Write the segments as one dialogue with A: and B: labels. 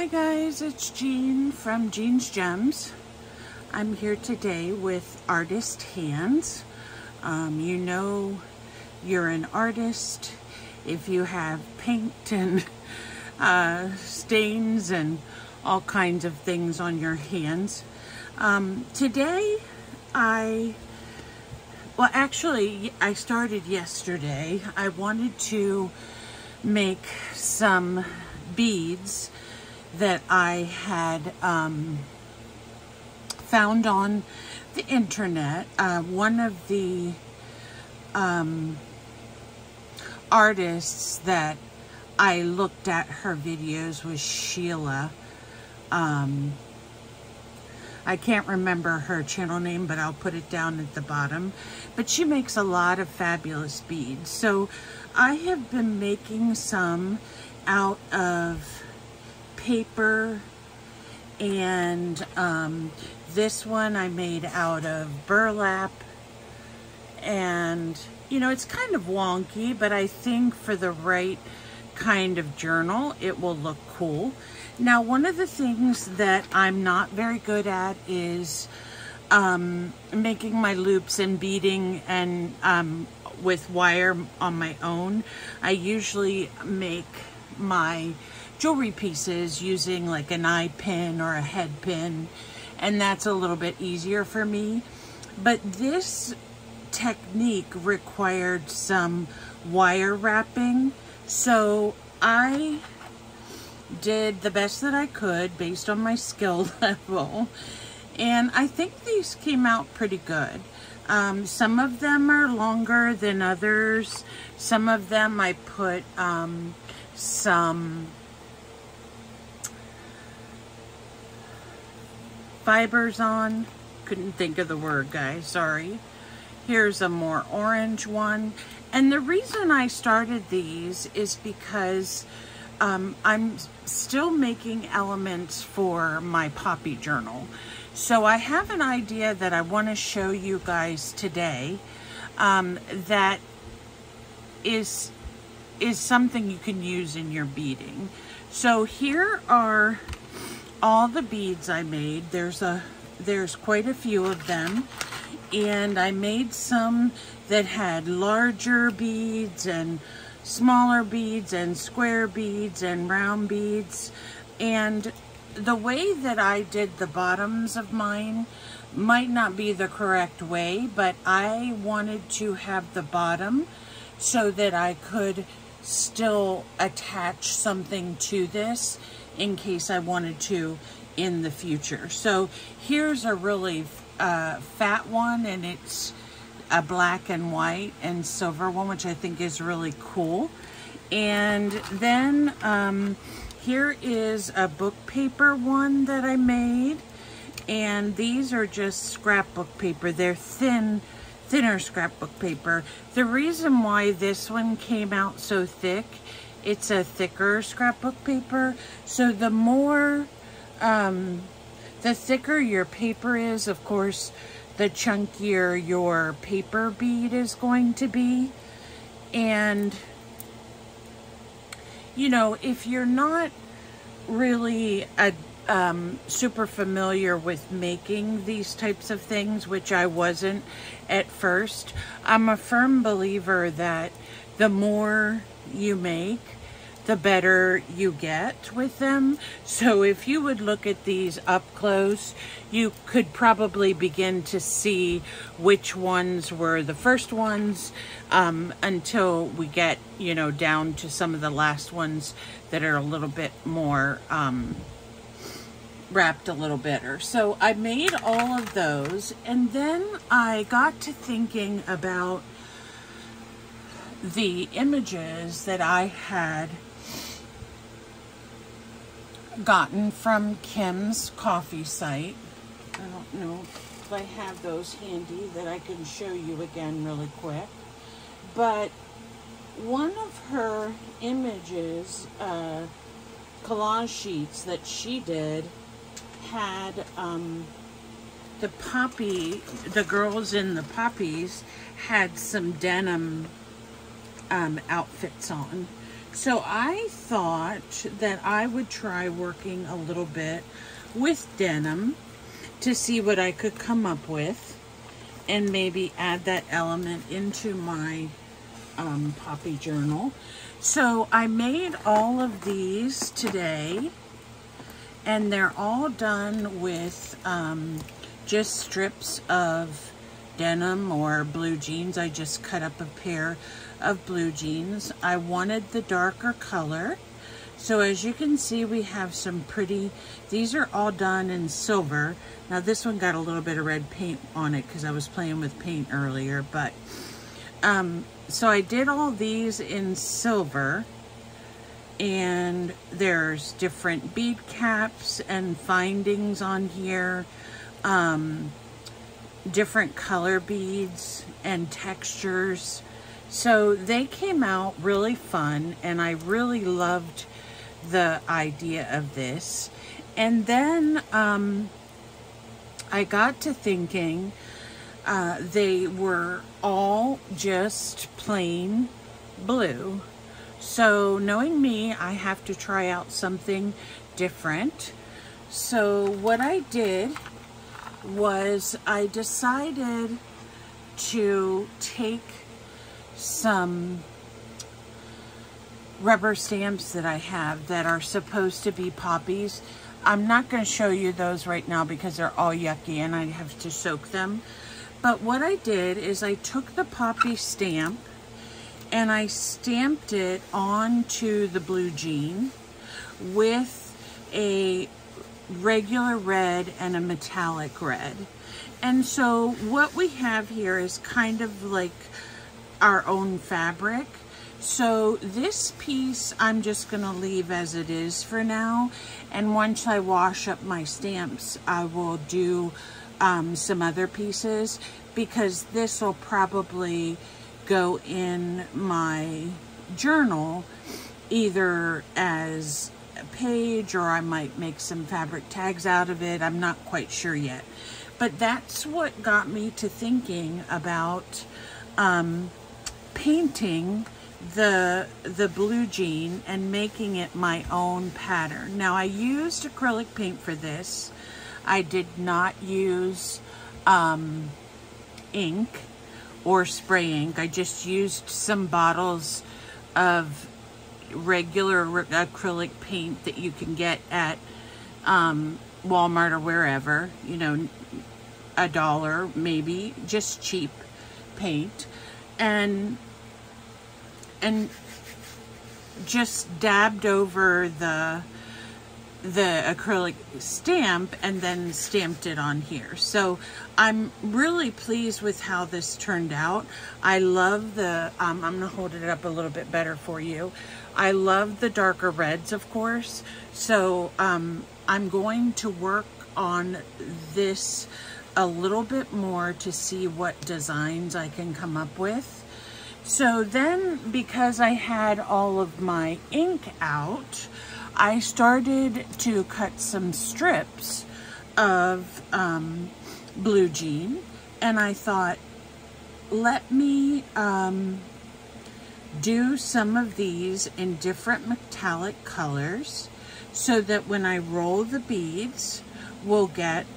A: Hi guys, it's Jean from Jean's Gems. I'm here today with artist hands. You know you're an artist if you have paint and stains and all kinds of things on your hands. Today I started yesterday. I wanted to make some beads that I had found on the internet. One of the artists that I looked at her videos was Sheila. I can't remember her channel name, but I'll put it down at the bottom. But she makes a lot of fabulous beads. So I have been making some out of paper, and this one I made out of burlap, and you know, it's kind of wonky, but I think for the right kind of journal it will look cool. Now, one of the things that I'm not very good at is making my loops and beading and with wire on my own. I usually make my jewelry pieces using like an eye pin or a head pin, and that's a little bit easier for me. But this technique required some wire wrapping, so I did the best that I could based on my skill level, and I think these came out pretty good. Some of them are longer than others. Some of them I put some fibers on. Couldn't think of the word, guys, sorry. Here's a more orange one. And the reason I started these is because I'm still making elements for my poppy journal. So I have an idea that I want to show you guys today that is something you can use in your beading. So here are all the beads I made. There's quite a few of them, and I made some that had larger beads and smaller beads and square beads and round beads. And the way that I did the bottoms of mine might not be the correct way, but I wanted to have the bottom so that I could still attach something to this in case I wanted to in the future. So here's a really fat one, and it's a black and white and silver one, which I think is really cool. And then here is a book paper one that I made, and these are just scrapbook paper. They're thinner scrapbook paper. The reason why this one came out so thick, it's a thicker scrapbook paper. So the more, the thicker your paper is, of course, the chunkier your paper bead is going to be. And you know, if you're not really super familiar with making these types of things, which I wasn't at first, I'm a firm believer that the more you make, the better you get with them. So if you would look at these up close, you could probably begin to see which ones were the first ones until we get, you know, down to some of the last ones that are a little bit more wrapped a little better. So I made all of those, and then I got to thinking about the images that I had gotten from Kim's coffee site. I don't know if I have those handy that I can show you again really quick, but one of her images, collage sheets that she did, had the girls in the poppies had some denim outfits on. So I thought that I would try working a little bit with denim to see what I could come up with, and maybe add that element into my poppy journal. So I made all of these today, and they're all done with just strips of denim or blue jeans. I just cut up a pair of blue jeans. I wanted the darker color. So as you can see, we have some pretty, these are all done in silver. Now this one got a little bit of red paint on it because I was playing with paint earlier, but so I did all these in silver, and there's different bead caps and findings on here, different color beads and textures. So they came out really fun, and I really loved the idea of this. And then I got to thinking, they were all just plain blue. So knowing me, I have to try out something different. So what I did was I decided to take some rubber stamps that I have that are supposed to be poppies. I'm not going to show you those right now because they're all yucky and I have to soak them. But what I did is I took the poppy stamp and I stamped it onto the blue jean with a regular red and a metallic red. And so what we have here is kind of like our own fabric. So this piece I'm just going to leave as it is for now, and once I wash up my stamps I will do some other pieces, because this will probably go in my journal either as a page, or I might make some fabric tags out of it. I'm not quite sure yet, but that's what got me to thinking about painting the blue jean and making it my own pattern. Now I used acrylic paint for this. I did not use ink or spray ink. I just used some bottles of regular acrylic paint that you can get at Walmart or wherever, you know, $1 maybe, just cheap paint, and just dabbed over the acrylic stamp and then stamped it on here. So I'm really pleased with how this turned out. I love the, I'm gonna hold it up a little bit better for you. I love the darker reds, of course. So I'm going to work on this a little bit more to see what designs I can come up with. So then, because I had all of my ink out, I started to cut some strips of blue jean, and I thought, let me do some of these in different metallic colors so that when I roll the beads, we'll get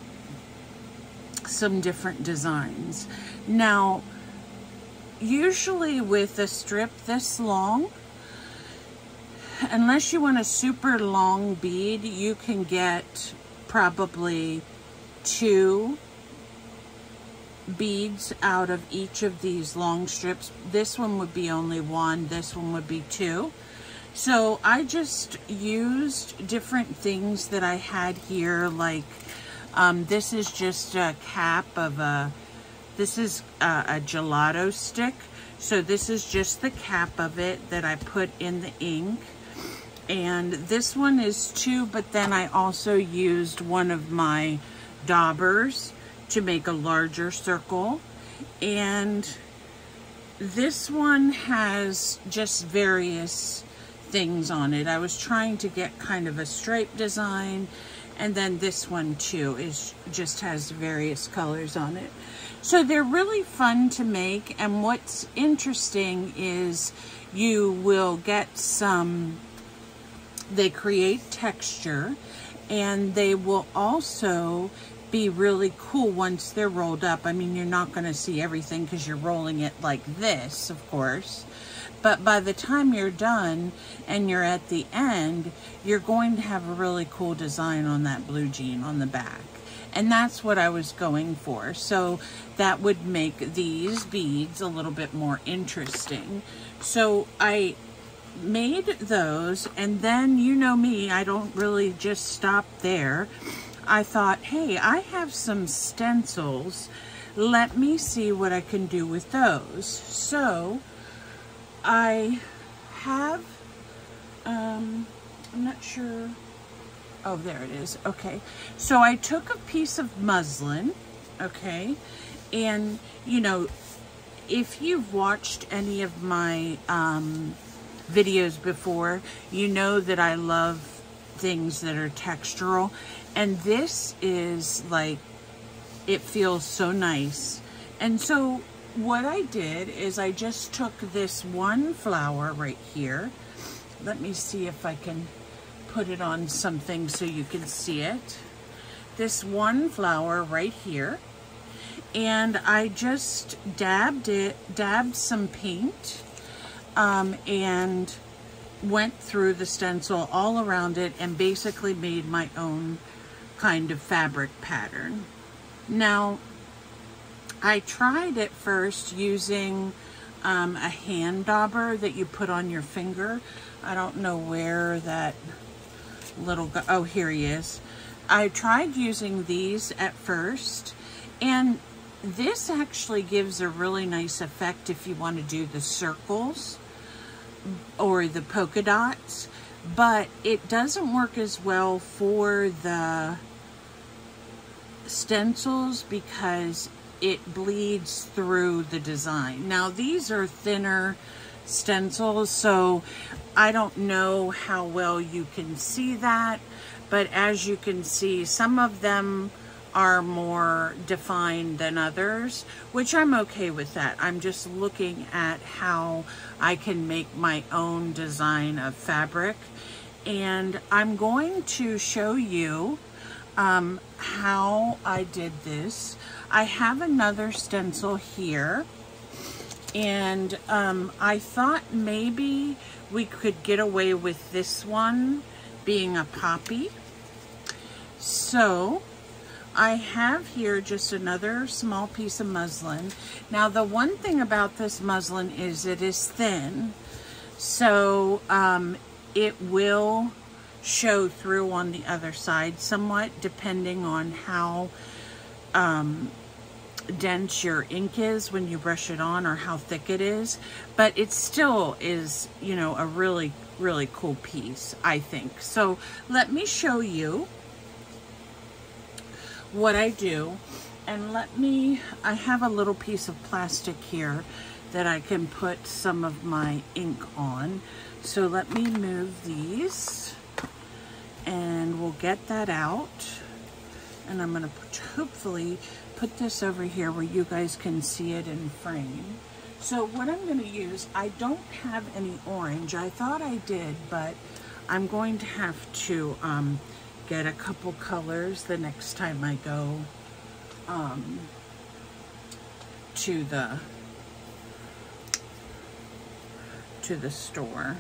A: some different designs. Now, usually with a strip this long, unless you want a super long bead, you can get probably 2 beads out of each of these long strips. This one would be only 1, this one would be 2. So I just used different things that I had here, like this is just a cap of this is a gelato stick. So this is just the cap of it that I put in the ink. And this one is 2, but then I also used one of my daubers to make a larger circle. And this one has just various things on it. I was trying to get kind of a stripe design, and then this one too just has various colors on it. So they're really fun to make, and what's interesting is you will get some, they create texture, and they will also be really cool once they're rolled up. I mean, you're not going to see everything because you're rolling it like this, of course. But by the time you're done and you're at the end, you're going to have a really cool design on that blue jean on the back. And that's what I was going for. So that would make these beads a little bit more interesting. So I made those, and then, you know me, I don't really just stop there. I thought, hey, I have some stencils. Let me see what I can do with those. So I have, I'm not sure. Oh, there it is. Okay. So I took a piece of muslin, okay, and, you know, if you've watched any of my videos before, you know that I love things that are textural, and this is like, it feels so nice. And so what I did is I just took this one flower right here. Let me see if I can put it on something so you can see it. This one flower right here, and I just dabbed some paint, and went through the stencil all around it and basically made my own kind of fabric pattern. Now, I tried at first using a hand dauber that you put on your finger. I don't know where that little guy, oh, here he is. I tried using these at first, and this actually gives a really nice effect if you want to do the circles or the polka dots, but it doesn't work as well for the stencils because it bleeds through the design. Now, these are thinner stencils, so I don't know how well you can see that, but as you can see, some of them are more defined than others, which I'm okay with that. I'm just looking at how I can make my own design of fabric, and I'm going to show you how I did this. I have another stencil here, and I thought maybe we could get away with this one being a poppy. So I have here just another small piece of muslin. Now, the one thing about this muslin is it is thin, so it will show through on the other side somewhat, depending on how dense your ink is when you brush it on, or how thick it is. But it still is, you know, a really, really cool piece, I think. So let me show you what I do, and I have a little piece of plastic here that I can put some of my ink on. So let me move these, and we'll get that out. And I'm gonna hopefully put this over here where you guys can see it in frame. So what I'm gonna use, I don't have any orange. I thought I did, but I'm going to have to get a couple colors the next time I go to the store.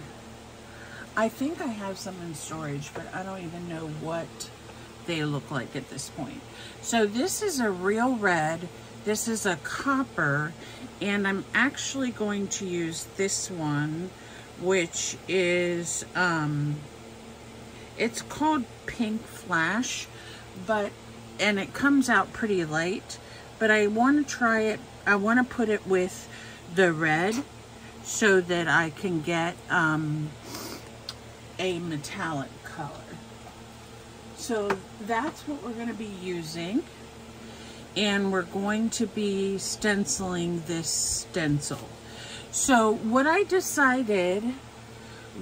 A: I think I have some in storage, but I don't even know what they look like at this point. So this is a real red, this is a copper, and I'm actually going to use this one, which is it's called Pink Flash, and it comes out pretty light, but I want to try it. I want to put it with the red so that I can get a metallic color. So that's what we're going to be using, and we're going to be stenciling this stencil. So what I decided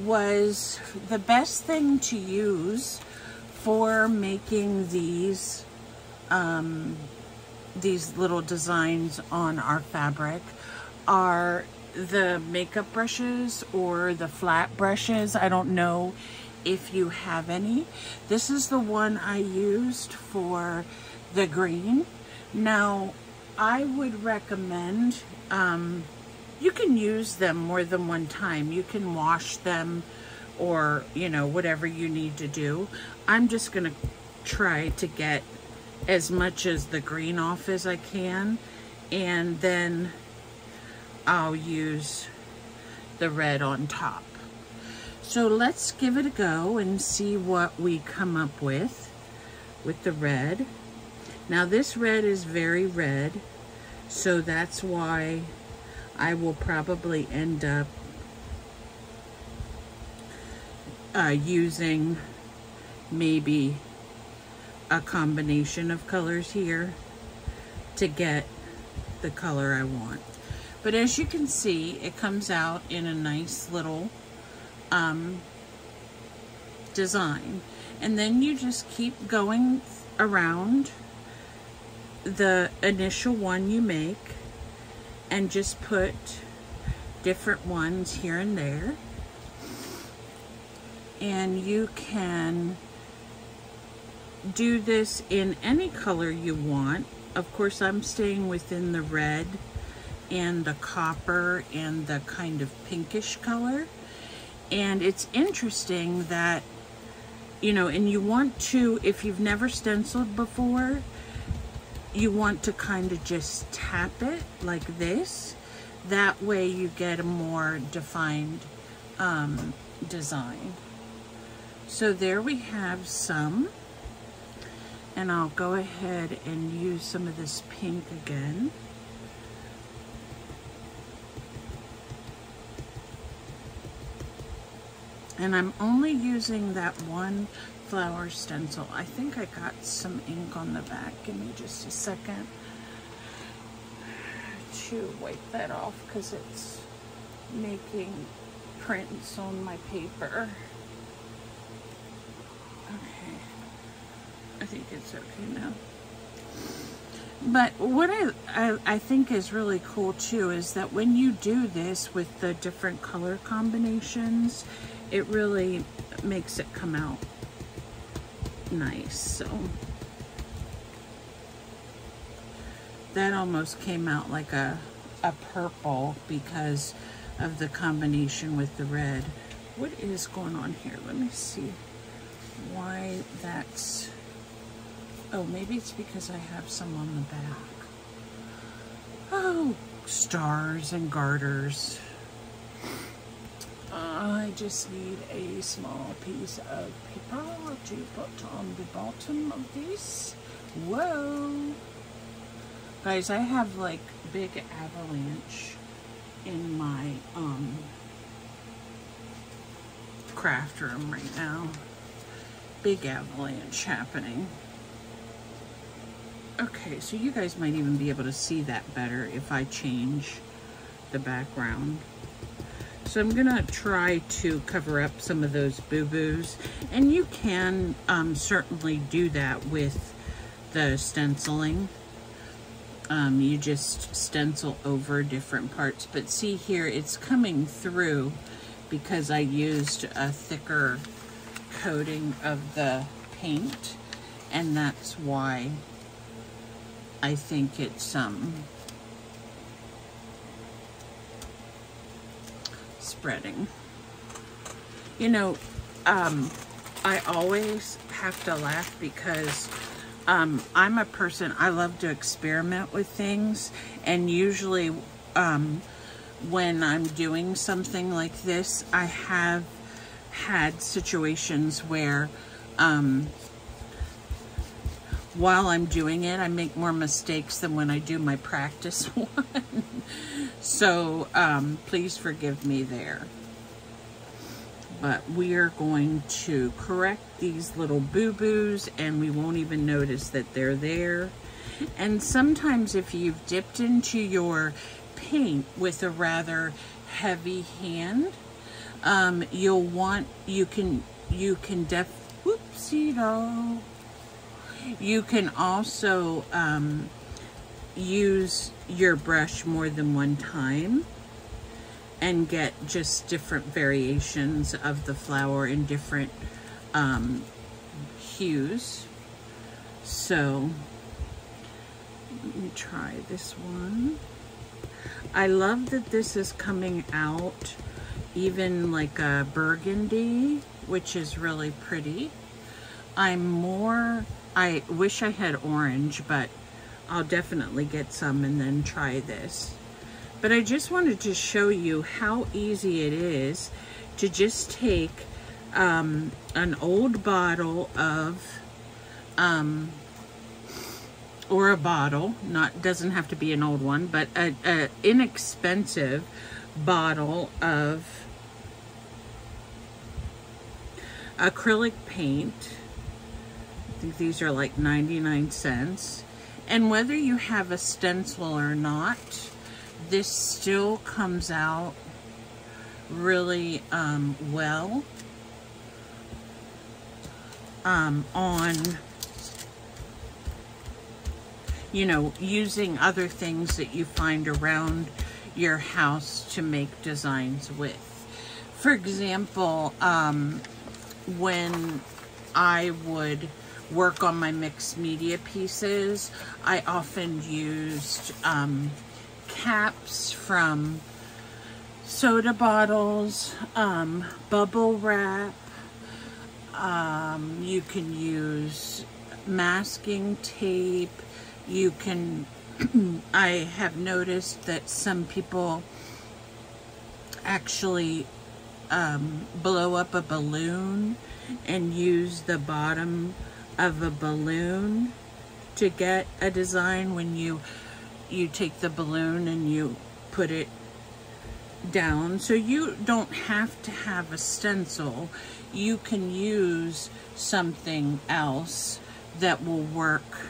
A: was the best thing to use for making these these little designs on our fabric are the makeup brushes or the flat brushes. I don't know if you have any. This is the one I used for the green. Now, I would recommend, you can use them more than one time. You can wash them or, you know, whatever you need to do. I'm just gonna try to get as much as the green off as I can, and then I'll use the red on top. So let's give it a go and see what we come up with the red. Now this red is very red, so that's why I will probably end up using maybe a combination of colors here to get the color I want. But as you can see, it comes out in a nice little design. And then you just keep going around the initial one you make and just put different ones here and there. And you can do this in any color you want. Of course, I'm staying within the red and the copper and the kind of pinkish color. And it's interesting that, you know, and you want to, if you've never stenciled before, you want to kind of just tap it like this. That way you get a more defined design. So there we have some. And I'll go ahead and use some of this pink again. And I'm only using that one flower stencil. I think I got some ink on the back. Give me just a second to wipe that off because it's making prints on my paper. Okay. I think it's okay now. But what I think is really cool too is that when you do this with the different color combinations, it really makes it come out nice. So that almost came out like a purple because of the combination with the red. What is going on here? Let me see why that's... Oh, maybe it's because I have some on the back. Oh, stars and garters. I just need a small piece of paper to put on the bottom of this. Whoa! Guys, I have like big avalanche in my craft room right now. Big avalanche happening. Okay, so you guys might even be able to see that better if I change the background. So I'm gonna try to cover up some of those boo-boos, and you can certainly do that with the stenciling. You just stencil over different parts, but see here, it's coming through because I used a thicker coating of the paint, and that's why I think it's spreading. You know, I always have to laugh because I'm a person, I love to experiment with things, and usually when I'm doing something like this, I have had situations where while I'm doing it, I make more mistakes than when I do my practice one. So please forgive me there. But we are going to correct these little boo-boos, and we won't even notice that they're there. And sometimes if you've dipped into your paint with a rather heavy hand, you can whoopsie-do. You can also use your brush more than one time and get just different variations of the flower in different hues. So let me try this one. I love that this is coming out even like a burgundy, which is really pretty. I wish I had orange, but I'll definitely get some and then try this. But I just wanted to show you how easy it is to just take an old bottle of, or a bottle, doesn't have to be an old one, but a inexpensive bottle of acrylic paint. I think these are like 99 cents. And whether you have a stencil or not, this still comes out really well on, you know, using other things that you find around your house to make designs with. For example, when I would work on my mixed media pieces, I often used caps from soda bottles, bubble wrap. You can use masking tape. You can, I have noticed that some people actually blow up a balloon and use the bottom of a balloon to get a design. When you take the balloon and you put it down. So you don't have to have a stencil. You can use something else that will work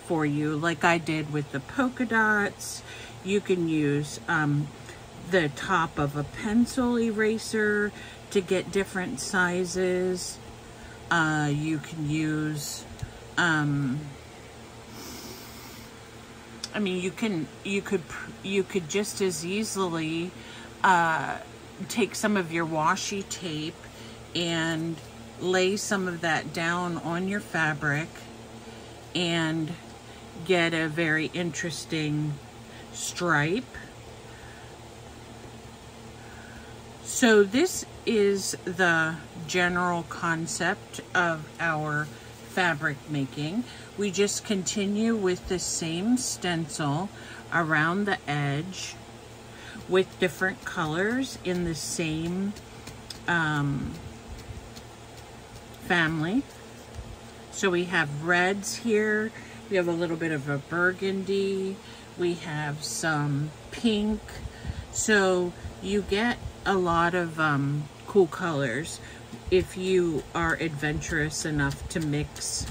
A: for you, like I did with the polka dots. You can use the top of a pencil eraser to get different sizes. You can use, I mean, you could just as easily take some of your washi tape and lay some of that down on your fabric and get a very interesting stripe. So this is the general concept of our fabric making. We just continue with the same stencil around the edge with different colors in the same family. So we have reds here, we have a little bit of a burgundy, we have some pink. So you get a lot of cool colors if you are adventurous enough to mix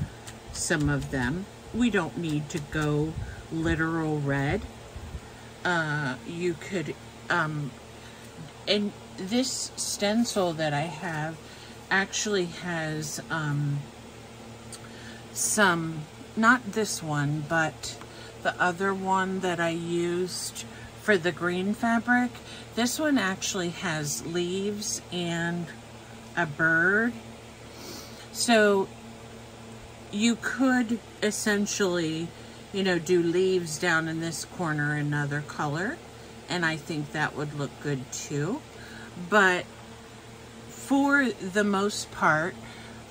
A: some of them. We don't need to go literal red. You could, and this stencil that I have actually has some, not this one, but the other one that I used for the green fabric. This one actually has leaves and a bird. So you could essentially, you know, do leaves down in this corner another color, and I think that would look good too. But for the most part,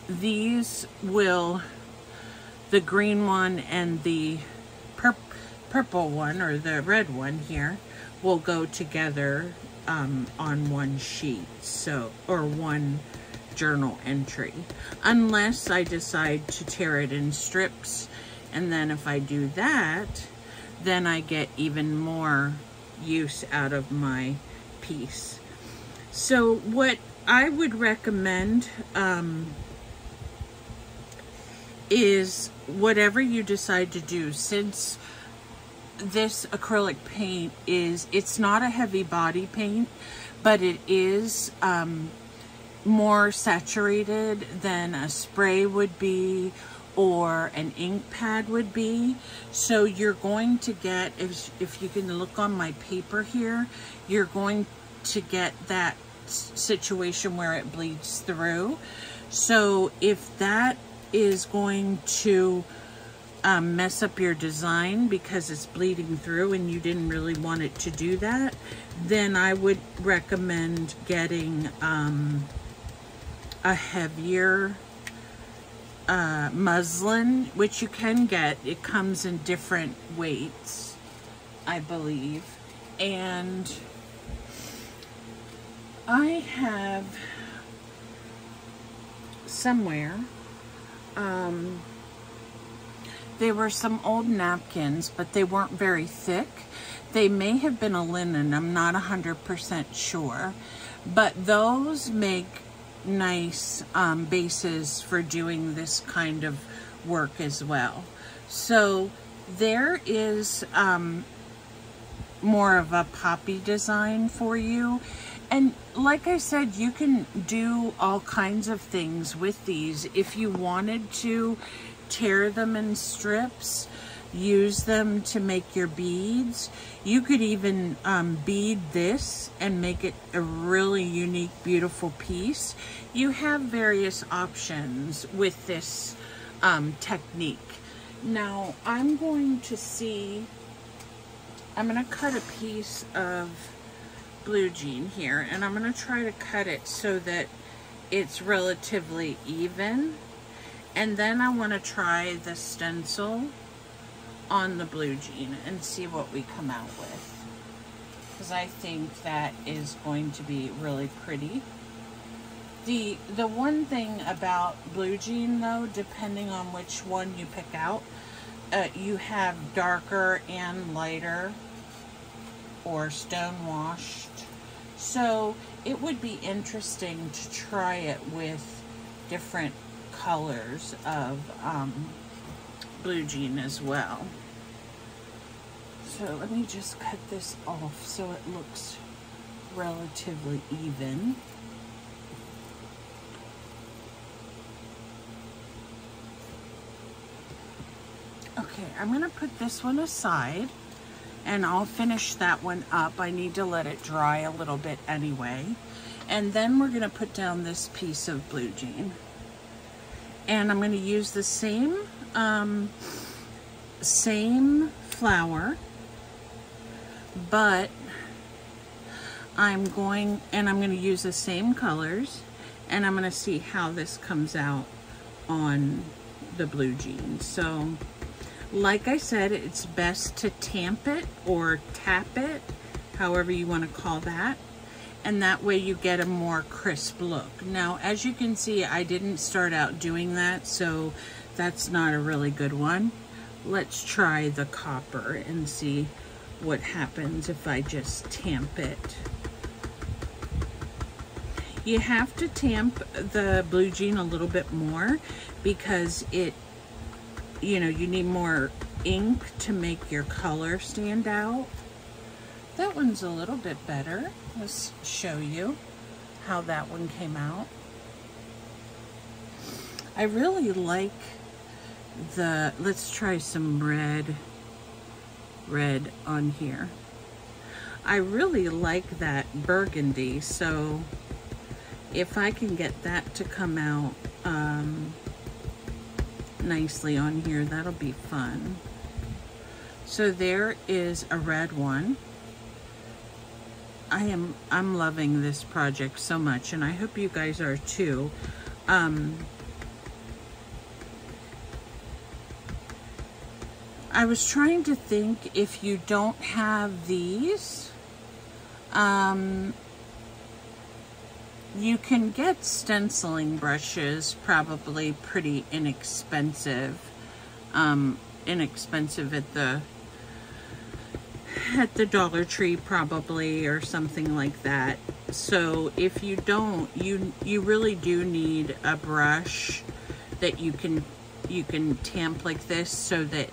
A: these will, the green one and the purple one, or the red one here, will go together on one sheet, so, or one journal entry, unless I decide to tear it in strips. And then if I do that, then I get even more use out of my piece. So what I would recommend is whatever you decide to do, since this acrylic paint is, it's not a heavy body paint, but it is more saturated than a spray would be, or an ink pad would be. So you're going to get, if you can look on my paper here, you're going to get that situation where it bleeds through. So if that is going to mess up your design because it's bleeding through and you didn't really want it to do that, then I would recommend getting a heavier muslin, which you can get. It comes in different weights, I believe. And I have somewhere, there were some old napkins, but they weren't very thick. They may have been a linen, I'm not 100% sure, but those make nice bases for doing this kind of work as well. So there is more of a poppy design for you. And like I said, you can do all kinds of things with these. If you wanted to tear them in strips, use them to make your beads. You could even bead this and make it a really unique, beautiful piece. You have various options with this technique. Now I'm going to cut a piece of blue jean here, and I'm going to try to cut it so that it's relatively even, and then I want to try the stencil on the blue jean and see what we come out with, because I think that is going to be really pretty. The one thing about blue jean though, depending on which one you pick out, you have darker and lighter or stone washed. So it would be interesting to try it with different colors of blue jean as well. So let me just cut this off so it looks relatively even. Okay, I'm going to put this one aside and I'll finish that one up. I need to let it dry a little bit anyway. And then we're going to put down this piece of blue jean. And I'm going to use the same flower, but I'm going to use the same colors, and I'm going to see how this comes out on the blue jean. So like I said, it's best to tamp it or tap it, however you want to call that, and that way you get a more crisp look. Now, as you can see, I didn't start out doing that, so that's not a really good one. Let's try the copper and see what happens if I just tamp it. You have to tamp the blue jean a little bit more because it, you know, you need more ink to make your color stand out. That one's a little bit better. Let's show you how that one came out. I really like the, let's try some red on here. I really like that burgundy, so if I can get that to come out nicely on here, that'll be fun. So there is a red one. I'm loving this project so much, and I hope you guys are too. I was trying to think, if you don't have these, you can get stenciling brushes, probably pretty inexpensive. Inexpensive at the Dollar Tree probably, or something like that. So if you don't, you really do need a brush that you can tamp like this, so that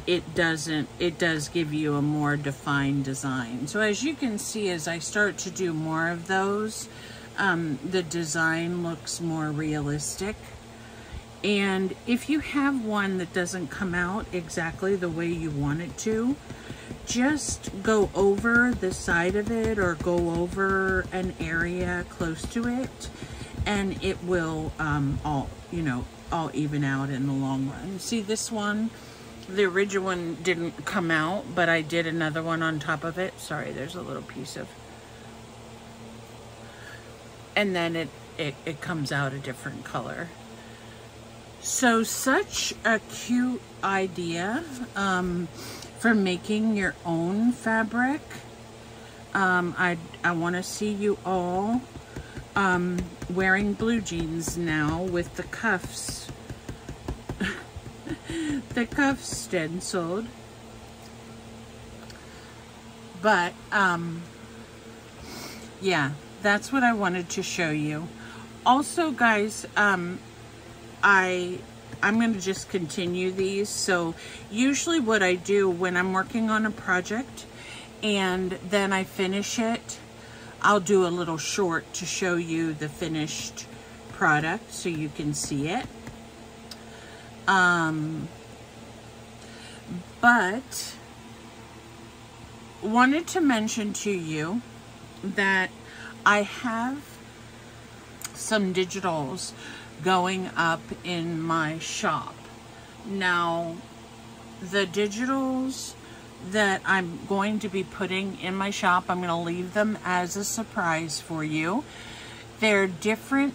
A: it does give you a more defined design. So as you can see, as I start to do more of those, the design looks more realistic. And if you have one that doesn't come out exactly the way you want it to, just go over the side of it or go over an area close to it, and it will all even out in the long run. See this one, the original one didn't come out, but I did another one on top of it. Sorry, there's a little piece of, and then it comes out a different color. So such a cute idea for making your own fabric. I want to see you all wearing blue jeans now with the cuffs. The cuffs stenciled. But yeah, that's what I wanted to show you. Also, guys, I'm going to just continue these. So usually what I do when I'm working on a project and then I finish it, I'll do a little short to show you the finished product so you can see it. But wanted to mention to you that I have some digitals going up in my shop. Now, the digitals that I'm going to be putting in my shop, I'm going to leave them as a surprise for you. They're different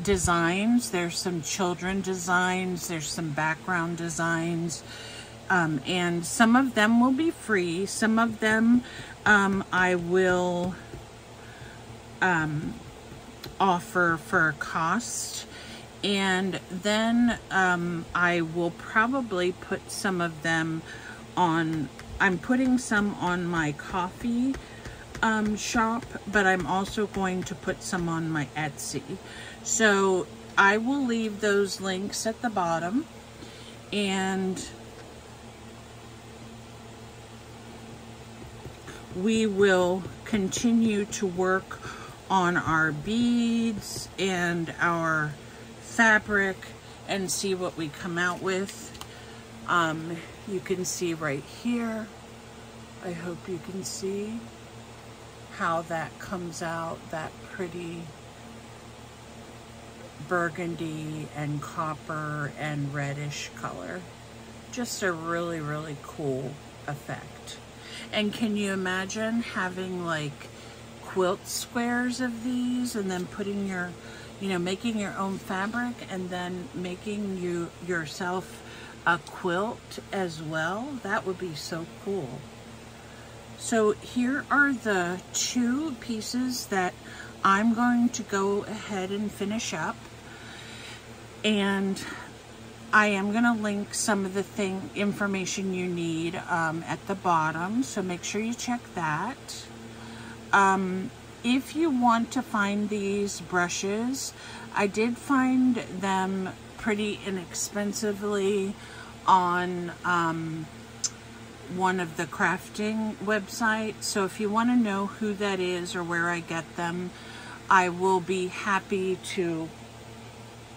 A: designs. There's some children designs, there's some background designs, and some of them will be free. Some of them I will offer for a cost, and then I will probably put some of them on, I'm putting some on my coffee shop, but I'm also going to put some on my Etsy. So I will leave those links at the bottom, and we will continue to work on our beads and our fabric and see what we come out with. You can see right here, I hope you can see how that comes out, that pretty burgundy and copper and reddish color. Just a really, really cool effect. And can you imagine having like quilt squares of these and then putting your, making your own fabric and then making yourself a quilt as well? That would be so cool. So here are the two pieces that I'm going to go ahead and finish up, and I am going to link some of the information you need at the bottom, so make sure you check that. If you want to find these brushes, I did find them pretty inexpensively on one of the crafting websites. So if you want to know who that is or where I get them, I will be happy to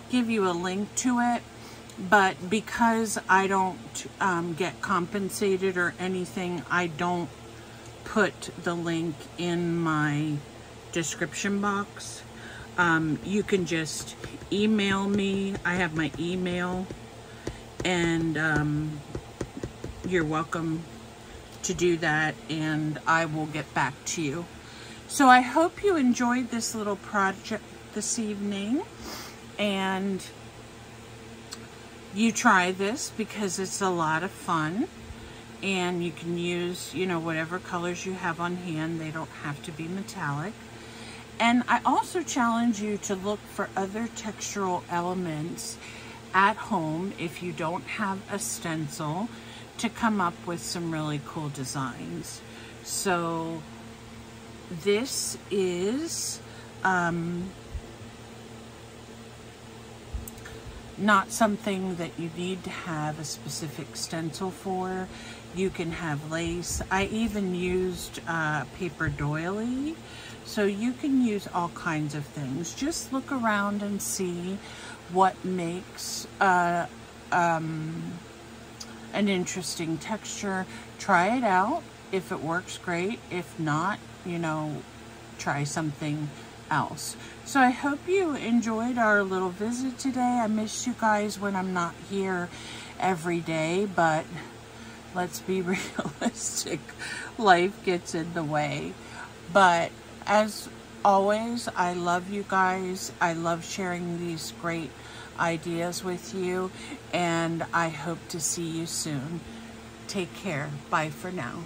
A: give you a link to it. But because I don't get compensated or anything, I don't put the link in my description box. You can just email me. I have my email, and you're welcome to do that, and I will get back to you. So I hope you enjoyed this little project this evening, and you try this because it's a lot of fun, and you can use, whatever colors you have on hand. They don't have to be metallic. And I also challenge you to look for other textural elements at home if you don't have a stencil, to come up with some really cool designs. So this is not something that you need to have a specific stencil for. You can have lace. I even used paper doily. So you can use all kinds of things. Just look around and see what makes an interesting texture. Try it out. If it works, great. If not, you know, try something else. So I hope you enjoyed our little visit today. I miss you guys when I'm not here every day, but let's be realistic. Life gets in the way. But as always, I love you guys. I love sharing these great ideas with you, and I hope to see you soon. Take care. Bye for now.